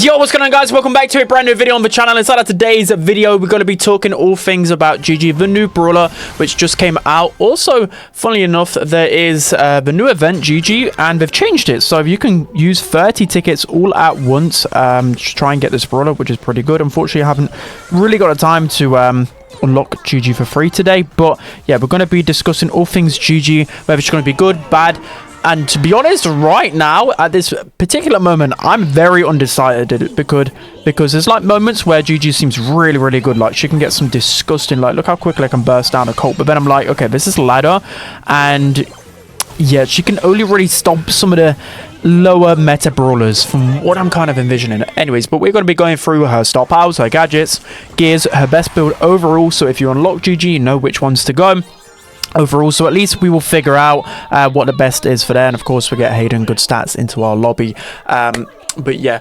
Yo, what's going on, guys? Welcome back to a brand new video on the channel. Inside of today's video, we're going to be talking all things about Gigi, the new brawler, which just came out. Also, funnily enough, there is the new event, Gigi, and they've changed it. So you can use 30 tickets all at once to try and get this brawler, which is pretty good. Unfortunately, I haven't really got the time to unlock Gigi for free today. But yeah, we're going to be discussing all things Gigi, whether it's going to be good, bad. And to be honest, right now, at this particular moment, I'm very undecided because there's like moments where Gigi seems really, really good. Like, she can get some disgusting, like, look how quickly I can burst down a cult. But then I'm like, okay, this is ladder. And yeah, she can only really stop some of the lower meta brawlers from what I'm kind of envisioning. Anyways, but we're going to be going through her star powers, her gadgets, gears, her best build overall. So if you unlock Gigi, you know which ones to go overall, so at least we will figure out what the best is for there. And of course, we get Hayden good stats into our lobby. But yeah,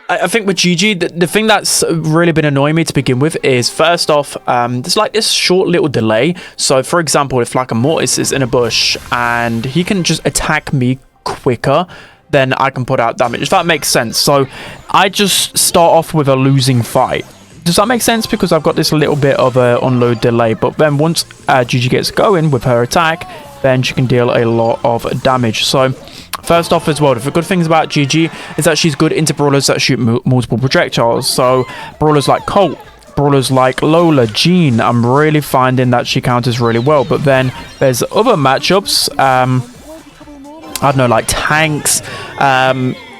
I think with Gigi, the thing that's really been annoying me to begin with is, first off, there's like this short little delay. So for example, if like a Mortis is in a bush and he can just attack me quicker, then I can put out damage, if that makes sense. So I just start off with a losing fight. Does that make sense? Because I've got this little bit of a unload delay. But then once Gigi gets going with her attack, then she can deal a lot of damage. So first off as well, the good things about Gigi is that she's good into brawlers that shoot multiple projectiles. So brawlers like Colt, brawlers like Lola, Jean, I'm really finding that she counters really well. But then there's other matchups, I don't know, like tanks,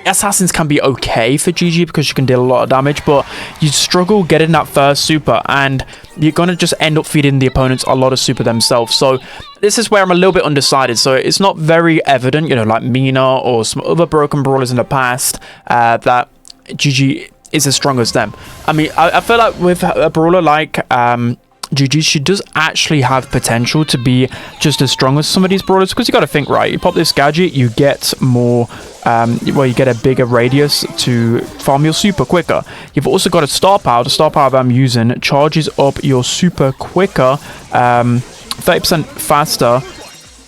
assassins can be okay for Gigi because she can deal a lot of damage, but you struggle getting that first super and you're gonna just end up feeding the opponents a lot of super themselves. So this is where I'm a little bit undecided. So it's not very evident, you know, like Mina or some other broken brawlers in the past, that Gigi is as strong as them. I mean, I feel like with a brawler like Gigi, she does actually have potential to be just as strong as some of these brawlers, because you got to think, right, you pop this gadget, you get more well, you get a bigger radius to farm your super quicker. You've also got a star power. The star power that I'm using charges up your super quicker, 30% faster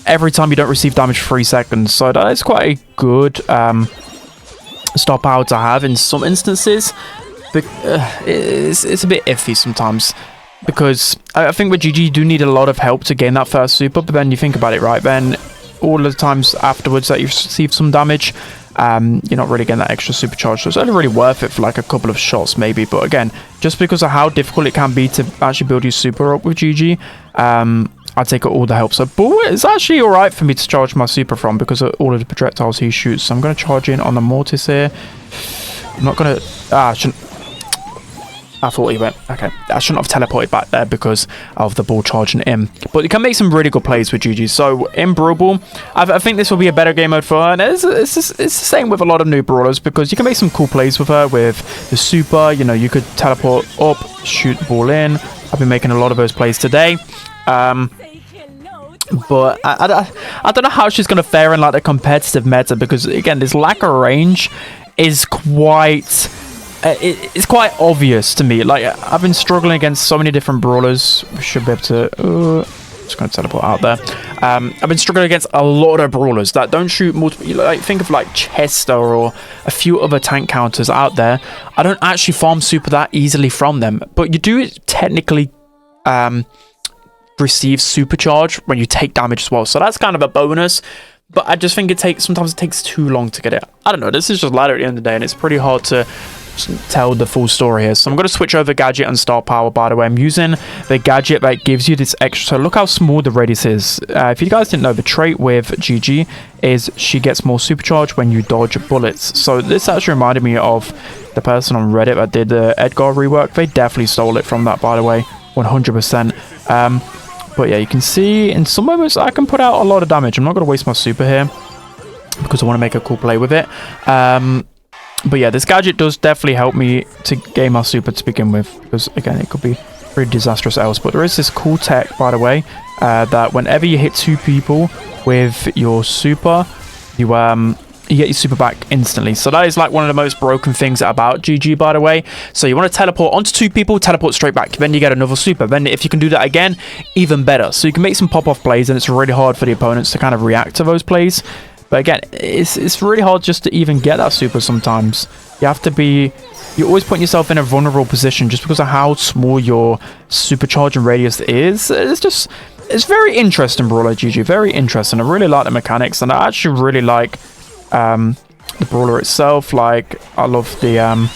every time you don't receive damage for 3 seconds. So that is quite a good star power to have in some instances, but it's a bit iffy sometimes. Because I think with Gigi, you do need a lot of help to gain that first super. But then you think about it, right? Then all the times afterwards that you've received some damage, you're not really getting that extra supercharge. So it's only really worth it for like a couple of shots maybe. But again, just because of how difficult it can be to actually build your super up with Gigi, I take all the help. So but it's actually alright for me to charge my super from, because of all of the projectiles he shoots. So I'm going to charge in on the Mortis here. I'm not going to... I shouldn't... I thought he went, okay, I shouldn't have teleported back there because of the ball charging in. But you can make some really good plays with Gigi. So in Brawl, I think this will be a better game mode for her. And it's the same with a lot of new brawlers, because you can make some cool plays with her with the super. You know, you could teleport up, shoot the ball in. I've been making a lot of those plays today. But I don't know how she's going to fare in like the competitive meta, because again, this lack of range is quite... it's quite obvious to me. Like, I've been struggling against so many different brawlers. We should be able to... just going to teleport out there. I've been struggling against a lot of brawlers that don't shoot multiple... Like, think of like Chester or a few other tank counters out there. I don't actually farm super that easily from them. But you do technically receive supercharge when you take damage as well. So that's kind of a bonus. But I just think sometimes it takes too long to get it. I don't know. This is just ladder at the end of the day, and it's pretty hard to tell the full story here. So I'm going to switch over gadget and star power. By the way, I'm using the gadget that gives you this extra. So look how small the radius is. If you guys didn't know, the trait with Gigi is she gets more supercharge when you dodge bullets. So this actually reminded me of the person on Reddit that did the Edgar rework. They definitely stole it from that, by the way, 100%. But yeah, you can see in some moments I can put out a lot of damage. I'm not going to waste my super here because I want to make a cool play with it. But yeah, this gadget does definitely help me to gain my super to begin with, because again, it could be pretty disastrous else. But there is this cool tech, by the way, that whenever you hit 2 people with your super, you get your super back instantly. So that is like one of the most broken things about Gigi, by the way. So you want to teleport onto 2 people, teleport straight back, then you get another super. Then if you can do that again, even better. So you can make some pop-off plays, and it's really hard for the opponents to kind of react to those plays. But again, it's really hard just to even get that super sometimes. You have to be you're always putting yourself in a vulnerable position just because of how small your supercharging radius is. It's very interesting, Brawler Gigi. Very interesting. I really like the mechanics, and I actually really like the Brawler itself. Like, I love the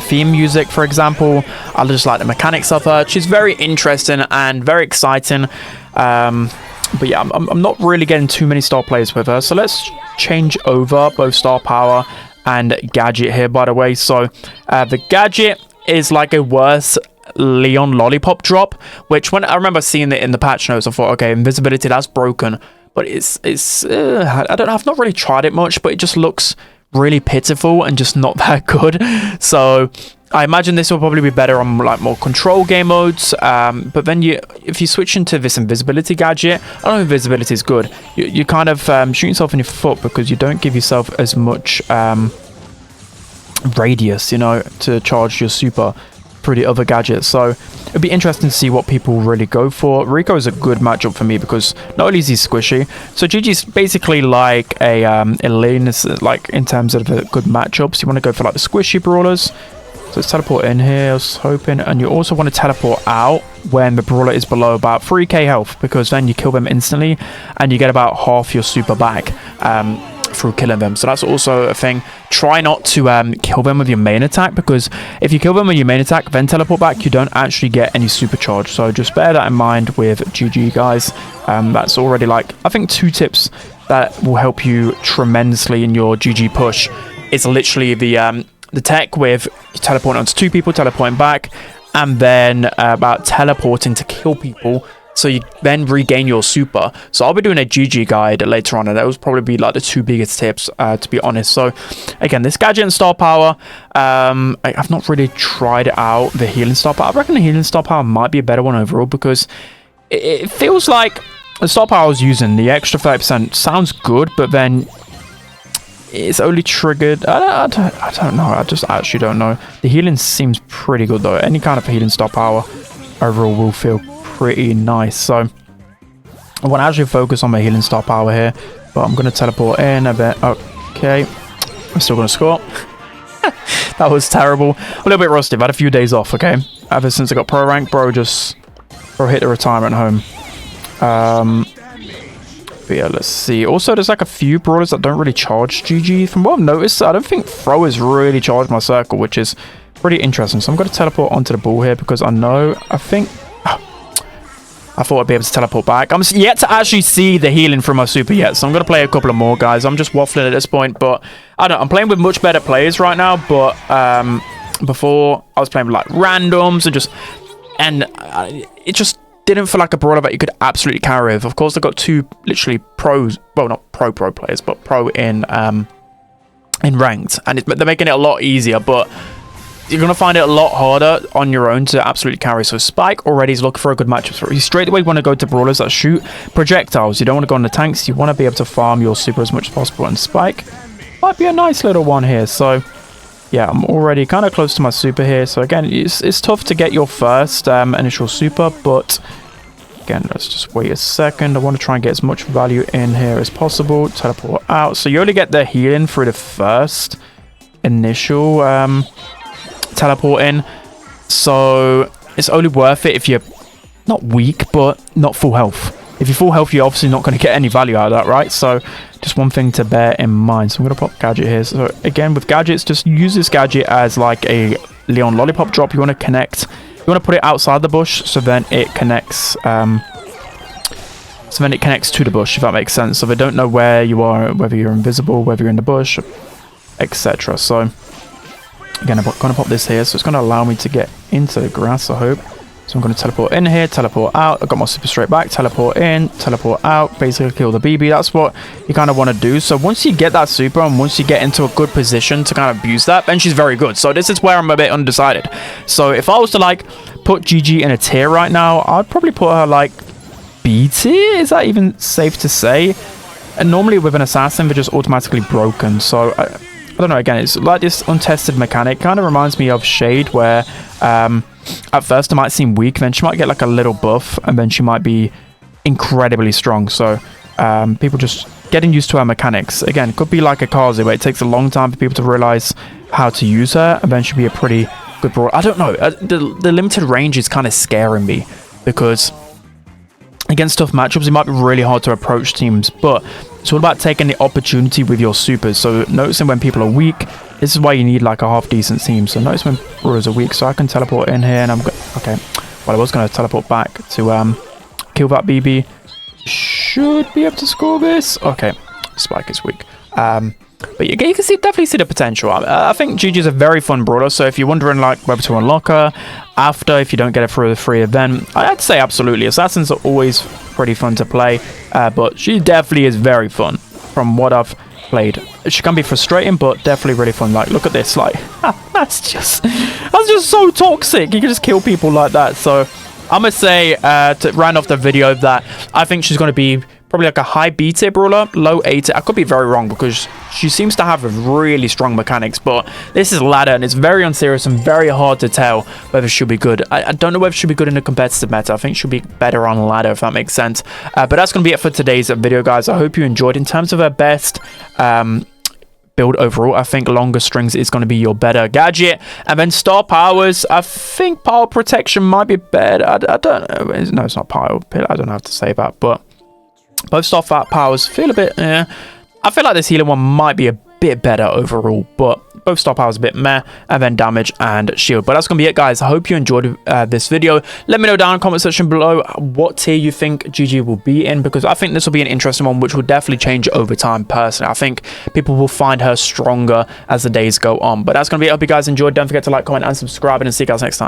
theme music, for example. I just like the mechanics of her. She's very interesting and very exciting. But yeah, I'm not really getting too many star players with her. So let's change over both star power and gadget here, by the way. So the gadget is like a worse Leon lollipop drop, which when I remember seeing it in the patch notes, I thought, okay, invisibility, that's broken. But I don't know, I've not really tried it much, but it just looks really pitiful and just not that good. So I imagine this will probably be better on like more control game modes. But then if you switch into this invisibility gadget, I don't know if invisibility is good. You kind of shoot yourself in your foot because you don't give yourself as much radius, you know, to charge your super for the other gadgets. So it'd be interesting to see what people really go for. Rico is a good matchup for me because not only is he squishy, so Gigi's basically like a Elaine, like in terms of the good matchups. You want to go for like the squishy brawlers. So let's teleport in here, I was hoping. And you also want to teleport out when the brawler is below about 3k health, because then you kill them instantly and you get about half your super back through killing them. So that's also a thing. Try not to kill them with your main attack, because if you kill them with your main attack then teleport back, you don't actually get any supercharge. So just bear that in mind with GG, guys. That's already like, I think 2 tips that will help you tremendously in your GG push. It's literally the tech with teleporting onto 2 people, teleporting back, and then about teleporting to kill people, so you then regain your super. So I'll be doing a GG guide later on, and that will probably be like the 2 biggest tips, to be honest. So again, this gadget and star power, I've not really tried out the healing star power. I reckon the healing star power might be a better one overall, because it feels like the star power I was using, the extra 30% sounds good, but then it's only triggered. I don't know. I just actually don't know. The healing seems pretty good though. Any kind of healing star power overall will feel pretty nice. So I want to actually focus on my healing star power here, but I'm going to teleport in a bit. Okay, I'm still going to score. That was terrible. A little bit rusty. I've had a few days off, okay, ever since I got pro rank. Bro hit the retirement home. But yeah, let's see. Also, there's like a few brawlers that don't really charge GG. From what I've noticed, I don't think Throw has really charged my circle, which is pretty interesting. So I'm going to teleport onto the ball here, because I thought I'd be able to teleport back. I'm yet to actually see the healing from my super yet, so I'm going to play a couple of more, guys. I'm just waffling at this point, but I don't know. I'm playing with much better players right now, but before I was playing with like randoms and it just didn't feel like a brawler that you could absolutely carry with. Of course, I've got 2 literally pros, well, not pro players, but pro in ranked, and they're making it a lot easier, but you're going to find it a lot harder on your own to absolutely carry. So Spike already is looking for a good matchup for you. Straight away, you want to go to brawlers that shoot projectiles. You don't want to go on the tanks. You want to be able to farm your super as much as possible, and Spike might be a nice little one here. So yeah, I'm already kind of close to my super here. So again, it's tough to get your first initial super, but again, let's just wait a second. I want to try and get as much value in here as possible. Teleport out. So you only get the healing through the first initial teleport in. So it's only worth it if you're not weak, but not full health. If you're full health, you're obviously not going to get any value out of that, right? So just one thing to bear in mind. So I'm going to pop gadget here. So again, with gadgets, just use this gadget as like a Leon lollipop drop. You want to connect, you want to put it outside the bush, so then it connects to the bush, if that makes sense. So they don't know where you are, whether you're invisible, whether you're in the bush, etc. So again, I'm going to pop this here, so it's going to allow me to get into the grass, I hope. So I'm going to teleport in here, teleport out. I've got my super straight back, teleport in, teleport out, basically kill the BB. That's what you kind of want to do. So once you get that super, and once you get into a good position to kind of abuse that, then she's very good. So this is where I'm a bit undecided. So if I was to like put Gigi in a tier right now, I'd probably put her like B tier. Is that even safe to say? And normally with an assassin, they're just automatically broken. So I don't know, again, it's like this untested mechanic. Kind of reminds me of Shade, where at first it might seem weak, then she might get like a little buff, and then she might be incredibly strong. So people just getting used to her mechanics. Again, could be like a Kazu, where it takes a long time for people to realize how to use her, and then she'll be a pretty good brawler. I don't know. The limited range is kind of scaring me, because against tough matchups, it might be really hard to approach teams, but it's all about taking the opportunity with your supers. So noticing when people are weak, this is why you need like a half decent team. So notice when brawlers are weak, so I can teleport in here, and okay. Well, I was going to teleport back to kill that BB. Should be able to score this. Okay, Spike is weak. But you can definitely see the potential. I think Gigi is a very fun brawler, so if you're wondering like whether to unlock her after, if you don't get it through the free event, I'd say absolutely. Assassins are always pretty fun to play, but she definitely is very fun from what I've played. She can be frustrating, but definitely really fun. Like, look at this, like that's just so toxic. You can just kill people like that. So I'm gonna say to round off the video that I think she's gonna be probably like a high B tier brawler, low A tier. I could be very wrong, because she seems to have really strong mechanics, but this is ladder and it's very unserious and very hard to tell whether she'll be good. I don't know whether she'll be good in a competitive meta. I think she'll be better on ladder, if that makes sense. But that's gonna be it for today's video, guys. I hope you enjoyed. In terms of her best build overall, I think longer strings is going to be your better gadget, and then star powers, I think pile protection might be better. I don't know. No, it's not pile. I don't know how to say that, but both star powers feel a bit I feel like this healing one might be a bit better overall, but both star powers a bit meh, and then damage and shield. But that's gonna be it, guys. I hope you enjoyed this video. Let me know down in the comment section below what tier you think Gigi will be in, because I think this will be an interesting one, which will definitely change over time. Personally, I think people will find her stronger as the days go on. But that's gonna be it. I hope you guys enjoyed. Don't forget to like, comment, and subscribe, and see you guys next time.